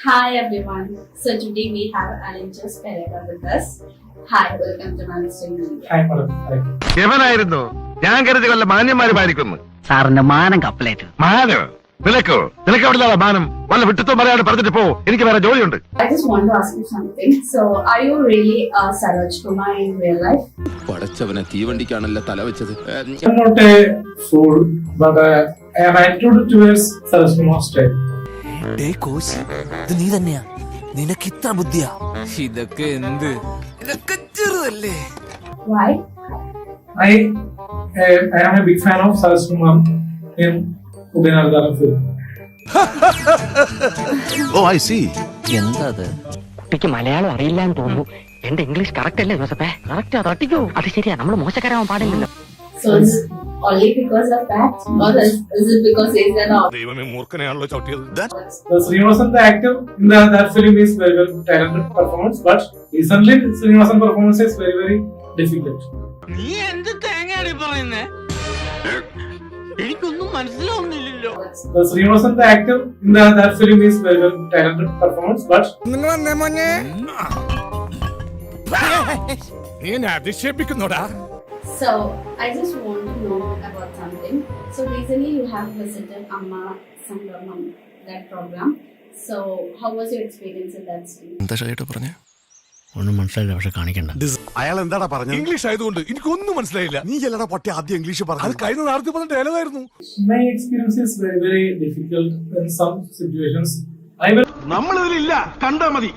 Hi everyone. So today we have Alinjas Pereira with us. Hi, welcome to Manchester Media. Hi, madam. Hi. എവനായിരുന്നു ഞാൻ കരുതി വല്ല മാന്യന്മാരുമായിരിക്കുന്നു. സാറിന്റെ മാനം കപ്പലേറ്റ്. മാനോ നിനക്കോ നിനക്ക് അവിടെ മാനം വല്ല വിട്ടിത്തോ പറയാതെ പറഞ്ഞിട്ട് പോ, എനിക്ക് വേറെ ജോലിയുണ്ട്. I just want to ask you something. So are you really Saroj Kumar in real life? പടച്ചവനെ തീവണ്ടിക്കാണല്ലോ തല വെച്ചത്. I'm not a fool, but I am attitude towards Saroj Kumar style. Day Koshy, ഇത് നീ തന്നെയാ? നിനക്ക് ഇത്ര ബുദ്ധിയാ? ഇതൊക്കെ എന്ത്? ഇതൊക്കെ ചെറുതല്ലേ? Why? I am a big fan of Saroj Kumar in Udinardaram film. Oh I see. എന്താ അത്? കുട്ടിക്ക് മലയാളം അറിയില്ലാന്ന് തോന്നുന്നു. എന്റെ ഇംഗ്ലീഷ് കറക്റ്റ് അല്ലേ ജോസഫേ? കറക്റ്റ് തട്ടിക്കോ. അത് ശരിയാ, നമ്മൾ മോശക്കാരാവാൻ പാടില്ലല്ലോ. So it's only because of that, or is it because he's an author? ദൈവമേ മൂർഖനെയാണല്ലോ ചവിട്ടിയത്. The Srinivasan, the actor in that film, is very well talented performance, but recently Srinivasan performance is very very difficult. നീ എന്ത് തേങ്ങയാണ് പറയുന്നേ? എനിക്കൊന്നും മനസ്സിലാവുന്നില്ലല്ലോ. The Srinivasan, the actor in that film, is very well talented performance, but നിങ്ങൾ വന്നേ മോനെ. നീ എന്നെ അധിക്ഷേപിക്കുന്നോടാ. So I just want to know about something. So recently you have visited Amma Sangramam, that program. So how was your experience in that scene? എന്താ ഷൈട്ടോ പറഞ്ഞേ? ഒന്നും മനസ്സിലായില്ല, പക്ഷെ കാണിക്കണ്ട. അയാൾ എന്താടാ പറഞ്ഞത്? ഇംഗ്ലീഷ് ആയതുകൊണ്ട് എനിക്കൊന്നും മനസ്സിലായില്ല. നീ ചെല്ലടാ പൊട്ടി ആദ്യം ഇംഗ്ലീഷ് അത് പറഞ്ഞു. കഴിഞ്ഞ നേരത്തെ പറഞ്ഞ ഡയലോഗായിരുന്നു. my experience is very very difficult in some situations. I will നമ്മളിതിലില്ല, കണ്ടാ മതി.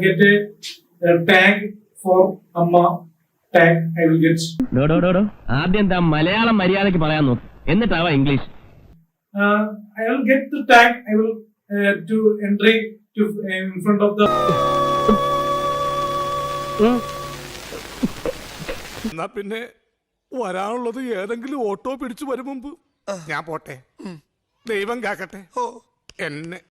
get a tag for Amma tag. I will get. ആദ്യം എന്താ മലയാളം മര്യാദക്ക് പറയാൻ നോക്ക്, എന്നിട്ടാവാ English. I will get the tag. I will to entry to in front of the. എന്നാ പിന്നെ വരാനുള്ളത് ഏതെങ്കിലും ഓട്ടോ പിടിച്ചു വരും മുമ്പ് ഞാൻ പോട്ടെ. ദൈവം കാക്കട്ടെ എന്നെ.